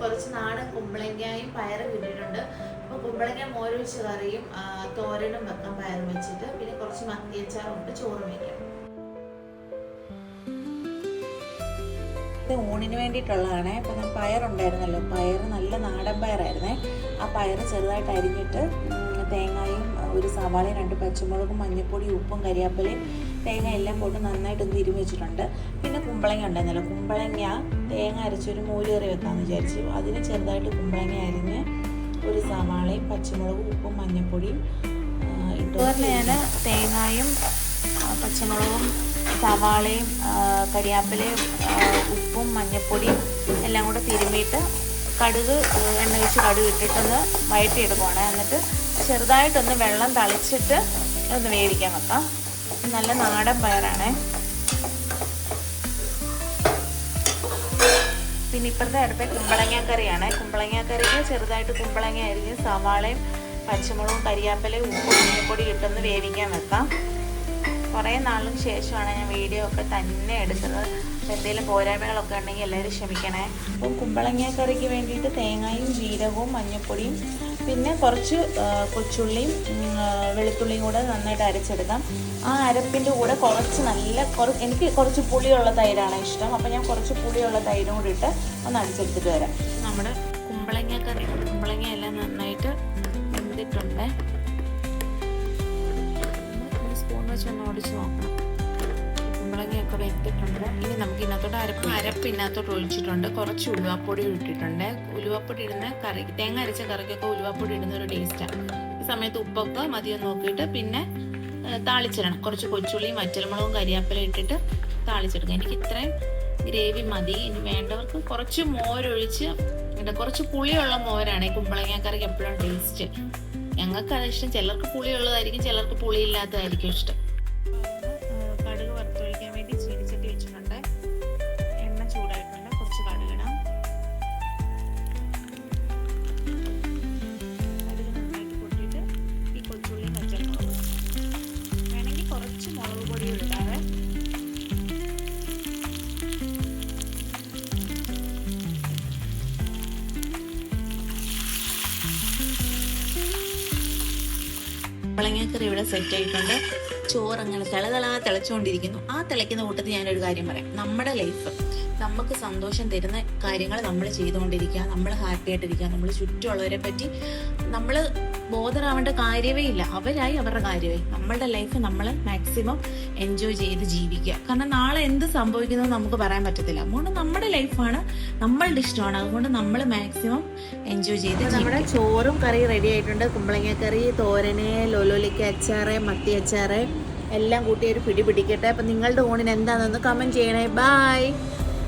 കുറച്ച് നാടൻ കുമ്പളങ്ങയും പയറും കിട്ടിയിട്ടുണ്ട്. അപ്പോൾ കുമ്പളങ്ങ മോരൊഴിച്ച് കറിയും തോരനും വെക്കാം പയറും വെച്ചിട്ട്. പിന്നെ കുറച്ച് മത്തിയച്ചാറും ഇട്ട് ചോറും വയ്ക്കാം. ഇത് ഊണിന് വേണ്ടിയിട്ടുള്ളതാണ്. ഇപ്പം ഞാൻ പയറുണ്ടായിരുന്നല്ലോ, പയർ നല്ല നാടൻ പയറായിരുന്നേ. ആ പയർ ചെറുതായിട്ട് അരിഞ്ഞിട്ട് തേങ്ങയും ഒരു സവാളയും 2 പച്ചമുളകും മഞ്ഞൾപ്പൊടി ഉപ്പും കരിയാപ്പിലയും തേങ്ങ എല്ലാം പോട്ട് നന്നായിട്ടൊന്ന് തിരുമ്മി വെച്ചിട്ടുണ്ട്. പിന്നെ കുമ്പളങ്ങ ഉണ്ടായിരുന്നല്ലോ, കുമ്പളങ്ങ തേങ്ങ അരച്ചൊരു മോര് കറി വെക്കാമെന്ന് വിചാരിച്ചു. അതിന് ചെറുതായിട്ട് കുമ്പളങ്ങ അരിഞ്ഞ് ഒരു സവാളയും പച്ചമുളകും ഉപ്പും മഞ്ഞൾപ്പൊടിയും ഇട്ട് ഞാൻ തേങ്ങയും പച്ചമുളകും സവാളയും കരിയാപ്പിലയും ഉപ്പും മഞ്ഞൾപ്പൊടിയും എല്ലാം കൂടെ തിരുമ്മിയിട്ട് കടുക് എണ്ണ വെച്ച് കടുക് ഇട്ടിട്ടൊന്ന് വഴറ്റിയെടുക്കുവാണ്. എന്നിട്ട് ചെറുതായിട്ടൊന്ന് വെള്ളം തളിച്ചിട്ട് ഒന്ന് വേവിക്കാൻ വെക്കാം. നല്ല നാടൻ പയറാണ്. പിന്നെ ഇപ്പുറത്തെ അടുത്ത കുമ്പളങ്ങ കറിയാണ്. കുമ്പളങ്ങ കറിക്ക് ചെറുതായിട്ട് കുമ്പളങ്ങ അരിഞ്ഞ് സവാളയും പച്ചമുളകും കരിയാപ്പിലയും ഉപ്പും മഞ്ഞൾപ്പൊടി ഇട്ടൊന്ന് വേവിക്കാൻ വെക്കാം. കുറേ നാളിന് ശേഷമാണ് ഞാൻ വീഡിയോ ഒക്കെ തന്നെ എടുക്കുന്നത്. എന്തെങ്കിലും പോരായ്മകളൊക്കെ ഉണ്ടെങ്കിൽ എല്ലാവരും ക്ഷമിക്കണേ. അപ്പം കുമ്പളങ്ങ കറിക്ക് വേണ്ടിയിട്ട് തേങ്ങയും ജീരകവും മഞ്ഞൾപ്പൊടിയും പിന്നെ കുറച്ച് കൊച്ചുള്ളിയും വെളുത്തുള്ളിയും കൂടെ നന്നായിട്ട് അരച്ചെടുക്കാം. ആ അരപ്പിൻ്റെ കൂടെ എനിക്ക് കുറച്ച് പുളിയുള്ള തൈരാണ് ഇഷ്ടം. അപ്പം ഞാൻ കുറച്ച് പുളിയുള്ള തൈരും കൂടി ഇട്ട് ഒന്ന് അടിച്ചെടുത്തിട്ട് വരാം. നമ്മുടെ കുമ്പളങ്ങ കറി കുമ്പളങ്ങ എല്ലാം നന്നായിട്ട് വെന്തിട്ടുണ്ട്. സ്പൂൺ വെച്ചൊന്ന് ഓടിച്ച് നോക്കണം. കുമ്പളങ്ങയൊക്കെ വെന്തിട്ടുണ്ട്. ഇനി നമുക്ക് ഇതിനകത്തോട്ട് അരപ്പ് ഇതിനകത്തോട്ട് ഒഴിച്ചിട്ടുണ്ട്. കുറച്ച് ഉലുവാപ്പൊടി ഇട്ടിട്ടുണ്ട്. ഉലുവാപ്പൊടി ഇടുന്ന കറി, തേങ്ങ അരച്ച കറിക്കൊക്കെ ഉലുവാപ്പൊടി ഇടുന്ന ഒരു ടേസ്റ്റാണ്. ഈ സമയത്ത് ഉപ്പൊക്കെ മതിയൊന്ന് നോക്കിയിട്ട് പിന്നെ താളിച്ചിടണം. കുറച്ച് കൊച്ചുള്ളിയും വറ്റൽമുളകും കരിയാപ്പില ഇട്ടിട്ട് താളിച്ചെടുക്കുക. എനിക്ക് ഇത്രയും ഗ്രേവി മതി. ഇനി വേണ്ടവർക്ക് കുറച്ച് മോരൊഴിച്ച് കുറച്ച് പുളിയുള്ള മോരാണ് ഈ കുമ്പളങ്ങ കറിക്ക് എപ്പോഴും ടേസ്റ്റ്. ഞങ്ങൾക്ക് അത് ഇഷ്ടം. ചിലർക്ക് പുളിയുള്ളതായിരിക്കും, ചിലർക്ക് പുളിയില്ലാത്തതായിരിക്കും ഇഷ്ടം. കടുക് വറുത്തൊഴിക്കാൻ വേണ്ടി ചീനിച്ചട്ടി വെച്ചിട്ടുണ്ട്. എണ്ണ ചൂടായിട്ടുണ്ട്. കുറച്ച് കടുകിടാം. കടുക് നന്നായിട്ട് പൊട്ടിയിട്ട് ഈ കൊച്ചുള്ളിയും പച്ചമുളകും വേണമെങ്കിൽ കുറച്ച് മുളക് പൊടി ഇടാതെ കുമ്പളങ്ങക്കറി ഇവിടെ സെറ്റ് ആയിട്ടുണ്ട്. ചോറ് അങ്ങനെ തിളച്ചുകൊണ്ടിരിക്കുന്നു. ആ തിളയ്ക്കുന്ന കൂട്ടത്തിൽ ഞാനൊരു കാര്യം പറയാം. നമ്മുടെ ലൈഫ് നമുക്ക് സന്തോഷം തരുന്ന കാര്യങ്ങൾ നമ്മൾ ചെയ്തുകൊണ്ടിരിക്കുക, നമ്മൾ ഹാപ്പി ആയിട്ടിരിക്കുക. നമ്മൾ ചുറ്റുമുള്ളവരെ പറ്റി നമ്മൾ ബോധറാവേണ്ട കാര്യമേ ഇല്ല. അവരായി അവരുടെ കാര്യമായി. നമ്മളുടെ ലൈഫ് നമ്മൾ മാക്സിമം എൻജോയ് ചെയ്ത് ജീവിക്കുക. കാരണം നാളെ എന്ത് സംഭവിക്കുന്നത് നമുക്ക് പറയാൻ പറ്റത്തില്ല. അതുകൊണ്ട് നമ്മുടെ ലൈഫാണ്, നമ്മളുടെ ഇഷ്ടമാണ്. അതുകൊണ്ട് നമ്മൾ മാക്സിമം എൻജോയ് ചെയ്ത്. നമ്മുടെ ചോറും കറി റെഡി ആയിട്ടുണ്ട്. കുമ്പളങ്ങ കറി, തോരന്, ലോലോലിക്ക അച്ചാറ്, മത്തി അച്ചാറ് എല്ലാം കൂട്ടി ഒരു പിടി പിടിക്കട്ടെ. അപ്പം നിങ്ങളുടെ ഊണിന് എന്താണെന്ന് കമൻറ്റ് ചെയ്യണേ. ബൈ.